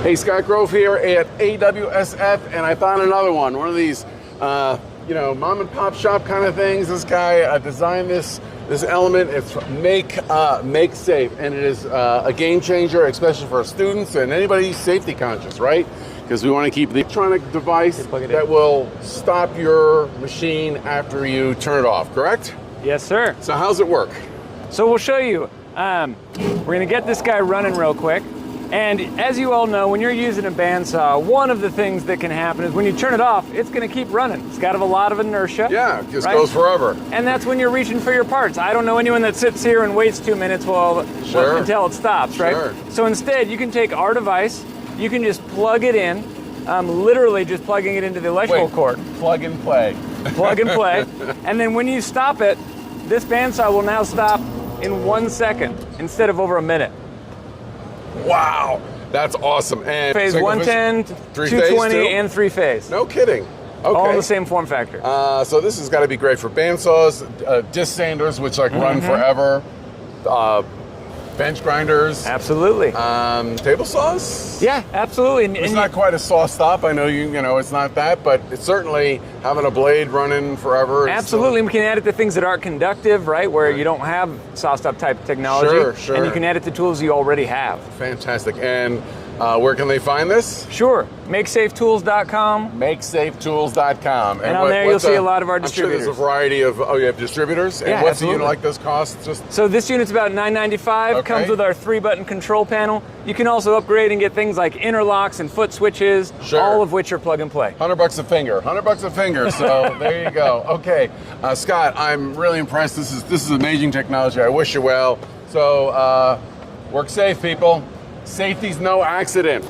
Hey, Scott Grove here at AWSF, and I found another one of these, you know, mom and pop shop kind of things. This guy designed this element. It's make safe, and it is a game changer, especially for students and anybody safety conscious, right? Because we want to keep the electronic device that will stop your machine after you turn it off, correct? Yes, sir. So how's it work? So we'll show you. We're gonna get this guy running real quick. And as you all know, when you're using a bandsaw, one of the things that can happen is when you turn it off, it's gonna keep running. It's got a lot of inertia. Yeah, it just right? goes forever. And that's when you're reaching for your parts. I don't know anyone that sits here and waits 2 minutes until it stops, right? Sure. So instead, you can take our device, you can just plug it in, literally just plugging it into the electrical cord. Plug and play. Plug and play. And then when you stop it, this bandsaw will now stop in 1 second instead of over a minute. Wow, that's awesome. And phase 110, 220, and 3-phase. No kidding. Okay. All in the same form factor. So this has got to be great for bandsaws, disc sanders, which run forever, bench grinders. Absolutely. Table saws? Yeah, absolutely. And it's not quite a saw stop. I know you know it's not that, but it's certainly having a blade running forever. Absolutely. We can add it to things that aren't conductive, right? Where you don't have saw stop type technology. Sure. And you can add it to tools you already have. Fantastic. And where can they find this? Sure. MakeSafeTools.com. MakeSafeTools.com. And on there you'll see a lot of our distributors. I'm sure there's a variety of, you have distributors? And Yeah, what's absolutely. a unit like this cost? So this unit's about $995, Okay. comes with our 3-button control panel. You can also upgrade and get things like interlocks and foot switches, all of which are plug and play. $100 a finger, $100 a finger, so there you go. Okay, Scott, I'm really impressed. This is amazing technology. I wish you well. So work safe, people. Safety's no accident.